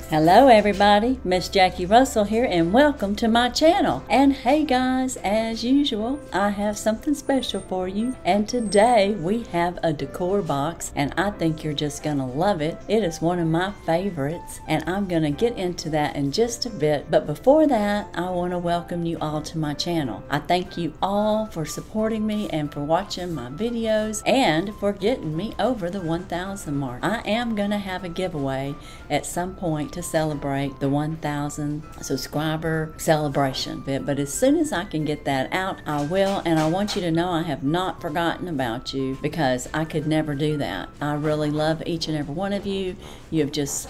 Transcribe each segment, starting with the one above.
Hello everybody, Miss Jackie Russell here and welcome to my channel. And hey guys, as usual, I have something special for you. And today we have a decor box and I think you're just gonna love it. It is one of my favorites and I'm gonna get into that in just a bit. But before that, I want to welcome you all to my channel. I thank you all for supporting me and for watching my videos and for getting me over the 1,000 mark. I am gonna have a giveaway at some point to celebrate the 1,000 subscriber celebration. But as soon as I can get that out, I will. And I want you to know I have not forgotten about you because I could never do that. I really love each and every one of you. You've just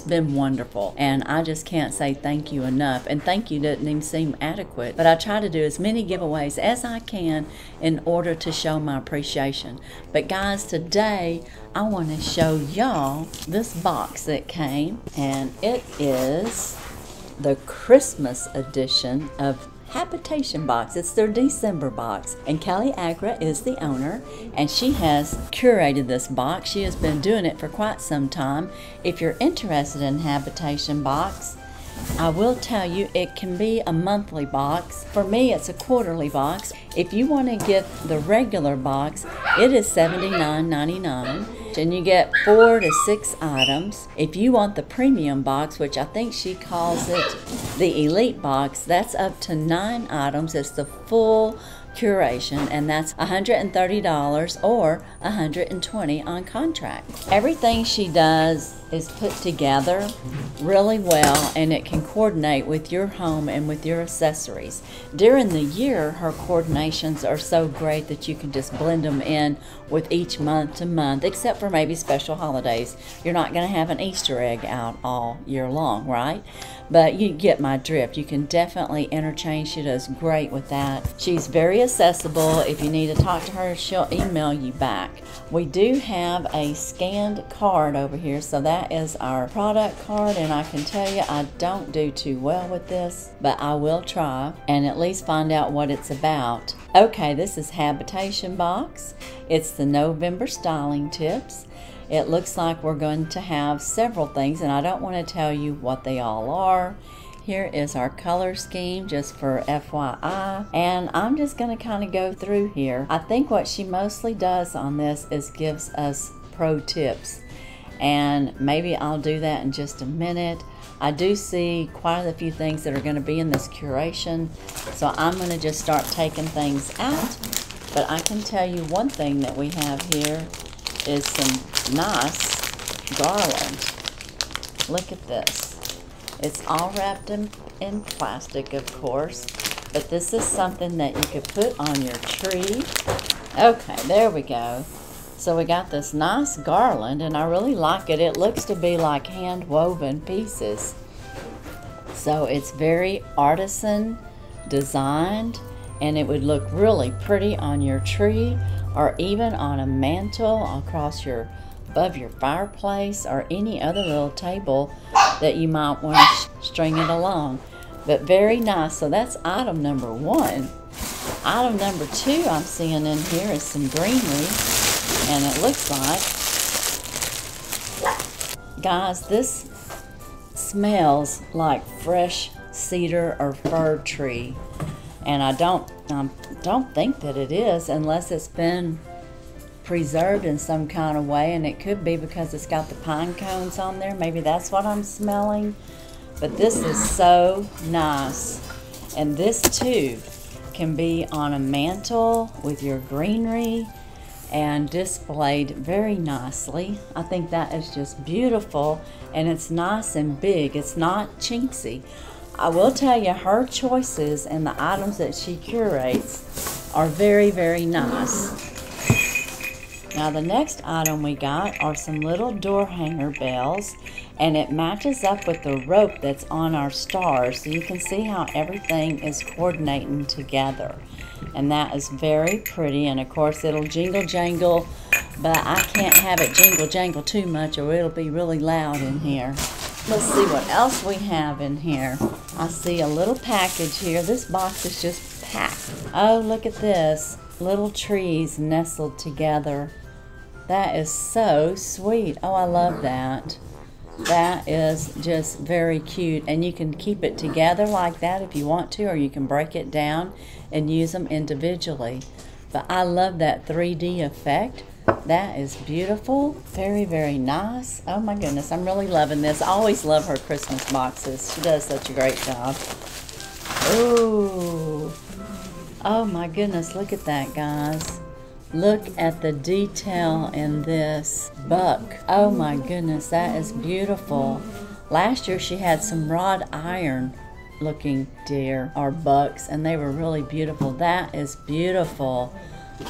been wonderful, and I just can't say thank you enough. And thank you doesn't even seem adequate, but I try to do as many giveaways as I can in order to show my appreciation. But guys, today I want to show y'all this box that came, and it is the Christmas edition of Habitation Box. It's their December box, and Kelly Agra is the owner, and she has curated this box. She has been doing it for quite some time. If you're interested in Habitation Box, I will tell you it can be a monthly box. For me, it's a quarterly box. If you want to get the regular box, it is $79.99. And you get 4 to 6 items. If you want the premium box, which I think she calls it the elite box, that's up to 9 items. It's the full curation, and that's $130 or $120 on contract. Everything she does is put together really well, and it can coordinate with your home and with your accessories. During the year, her coordinations are so great that you can just blend them in with each month to month, except for maybe special holidays. You're not going to have an Easter egg out all year long, right? But you get my drift. You can definitely interchange. She does great with that. She's very accessible. If you need to talk to her, she'll email you back. We do have a scanned card over here, so that is our product card, and I can tell you I don't do too well with this, but I will try and at least find out what it's about. Okay, this is Habitation Box. It's the November styling tips. It looks like we're going to have several things, and I don't want to tell you what they all are. Here is our color scheme, just for FYI, and I'm just going to kind of go through here. I think what she mostly does on this is gives us pro tips, and maybe I'll do that in just a minute. I do see quite a few things that are going to be in this curation, so I'm going to just start taking things out. But I can tell you one thing that we have here is some nice garland. Look at this. It's all wrapped in plastic, of course, but this is something that you could put on your tree. Okay, there we go. So we got this nice garland, and I really like it. It looks to be like hand-woven pieces. So it's very artisan designed, and it would look really pretty on your tree or even on a mantle above your fireplace or any other little table that you might want to string it along. But very nice. So that's item number 1. Item number 2 I'm seeing in here is some greenery, and it looks like, guys, this smells like fresh cedar or fir tree, and I don't think that it is unless it's been preserved in some kind of way, and it could be because it's got the pine cones on there. Maybe that's what I'm smelling. But this is so nice, and this too can be on a mantle with your greenery and displayed very nicely. I think that is just beautiful, and it's nice and big. It's not chintzy. I will tell you, her choices and the items that she curates are very, very nice. Now the next item we got are some little door hanger bells, and it matches up with the rope that's on our stars, so you can see how everything is coordinating together. And that is very pretty, and of course it'll jingle jangle, but I can't have it jingle jangle too much or it'll be really loud in here. Let's see what else we have in here. I see a little package here. This box is just packed. Oh, look at this. Little trees nestled together. That is so sweet. Oh, I love that. That is just very cute, and you can keep it together like that if you want to, or you can break it down and use them individually. But I love that 3D effect. That is beautiful. Very, very nice. Oh my goodness, I'm really loving this. I always love her Christmas boxes. She does such a great job. Ooh. Oh my goodness, look at that, guys. Look at the detail in this buck. Oh my goodness, that is beautiful. Last year she had some wrought iron looking deer or bucks, and they were really beautiful. That is beautiful.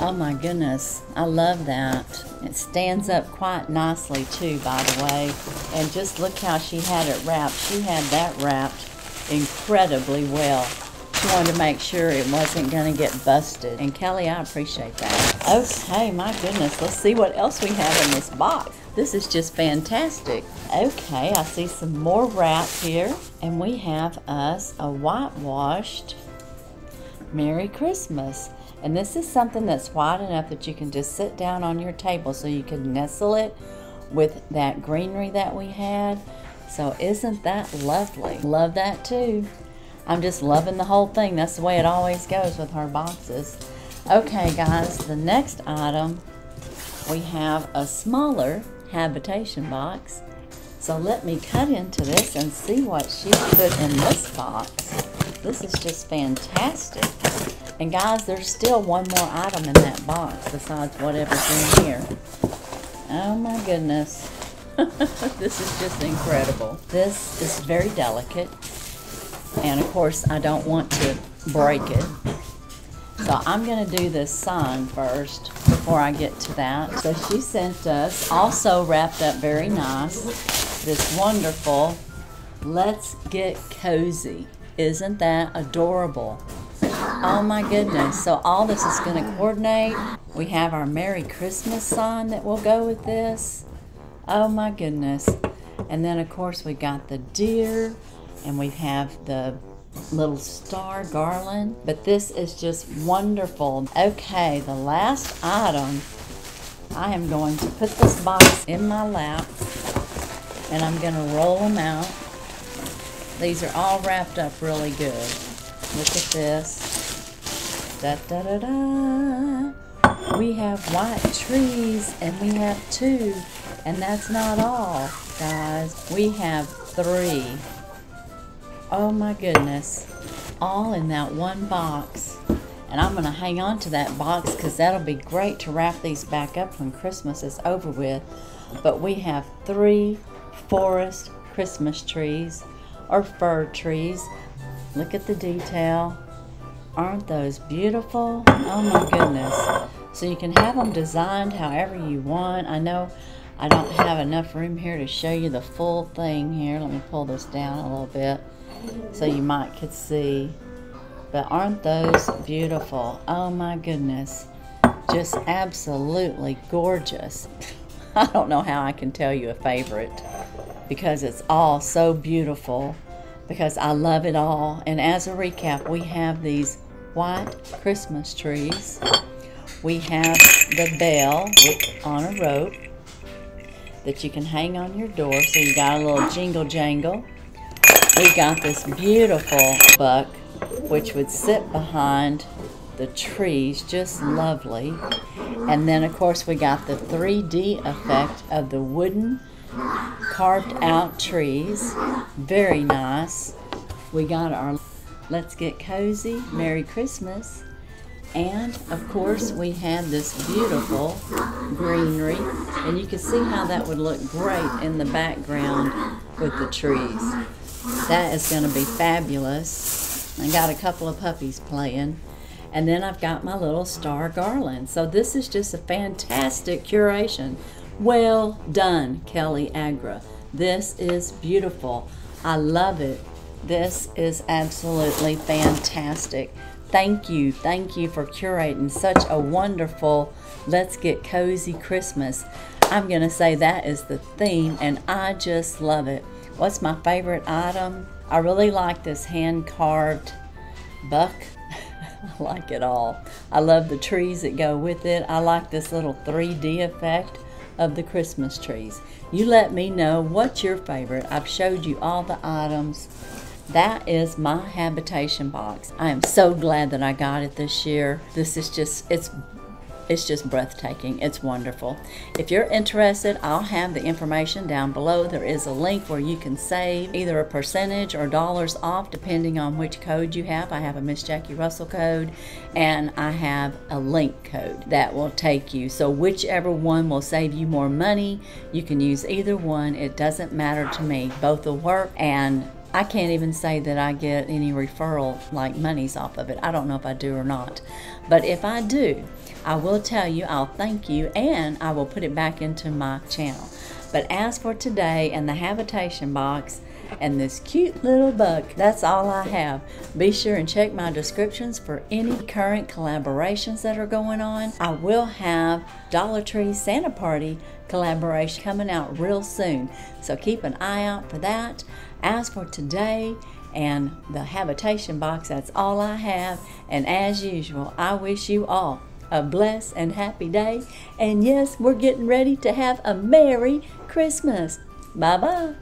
Oh my goodness, I love that. It stands up quite nicely too, by the way. And just look how she had it wrapped. She had that wrapped incredibly well. She wanted to make sure it wasn't going to get busted. And Kelly, I appreciate that. Okay, my goodness, let's see what else we have in this box. This is just fantastic. Okay, I see some more wrap here. And we have us a whitewashed Merry Christmas. And this is something that's wide enough that you can just sit down on your table, so you can nestle it with that greenery that we had. So isn't that lovely? Love that too. I'm just loving the whole thing. That's the way it always goes with her boxes. Okay guys, the next item, we have a smaller habitation box. So let me cut into this and see what she put in this box. This is just fantastic. And guys, there's still one more item in that box besides whatever's in here. Oh my goodness. This is just incredible. This is very delicate. And of course, I don't want to break it. So I'm going to do this sign first before I get to that. So she sent us, also wrapped up very nice, this wonderful Let's Get Cozy. Isn't that adorable? Oh my goodness. So all this is going to coordinate. We have our Merry Christmas sign that will go with this. Oh my goodness. And then of course we got the deer, and we have the little star garland. But this is just wonderful. Okay, the last item, I am going to put this box in my lap, and I'm going to roll them out. These are all wrapped up really good. Look at this. Da da da da. We have white trees, and we have 2, and that's not all, guys. We have 3. Oh my goodness, all in that one box. And I'm going to hang on to that box because that'll be great to wrap these back up when Christmas is over with. But we have 3 forest Christmas trees, or fir trees. Look at the detail. Aren't those beautiful? Oh my goodness. So you can have them designed however you want. I know I don't have enough room here to show you the full thing here. Let me pull this down a little bit so you might could see. But aren't those beautiful? Oh my goodness. Just absolutely gorgeous. I don't know how I can tell you a favorite, because it's all so beautiful, because I love it all. And as a recap, we have these white Christmas trees. We have the bell on a rope that you can hang on your door, so you got a little jingle jangle. We got this beautiful buck, which would sit behind the trees, just lovely. And then of course we got the 3D effect of the wooden carved out trees. Very nice. We got our Let's Get Cozy Merry Christmas. And of course we had this beautiful greenery, and you can see how that would look great in the background with the trees. That is going to be fabulous. I got a couple of puppies playing, and then I've got my little star garland. So this is just a fantastic curation. Well done, Kelly Agra. This is beautiful. I love it. This is absolutely fantastic. Thank you for curating such a wonderful Let's Get Cozy Christmas. I'm going to say that is the theme, and I just love it. What's my favorite item? I really like this hand-carved buck. I like it all. I love the trees that go with it. I like this little 3D effect of the Christmas trees. You let me know what's your favorite. I've showed you all the items. That is my habitation box. I am so glad that I got it this year. This is just, it's just breathtaking. It's wonderful. If you're interested, I'll have the information down below. There is a link where you can save either a percentage or dollars off depending on which code you have. I have a Miss Jackie Russell code and I have a link code that will take you. So whichever one will save you more money, you can use either one. It doesn't matter to me. Both will work, and I can't even say that I get any referral like monies off of it. I don't know if I do or not. But if I do, I will tell you, I'll thank you, and I will put it back into my channel. But as for today and the habitation box and this cute little bug, that's all I have. Be sure and check my descriptions for any current collaborations that are going on. I will have Dollar Tree Santa Party collaboration coming out real soon, so keep an eye out for that. As for today and the habitation box, that's all I have. And as usual, I wish you all a blessed and happy day. And yes, we're getting ready to have a Merry Christmas. Bye-bye.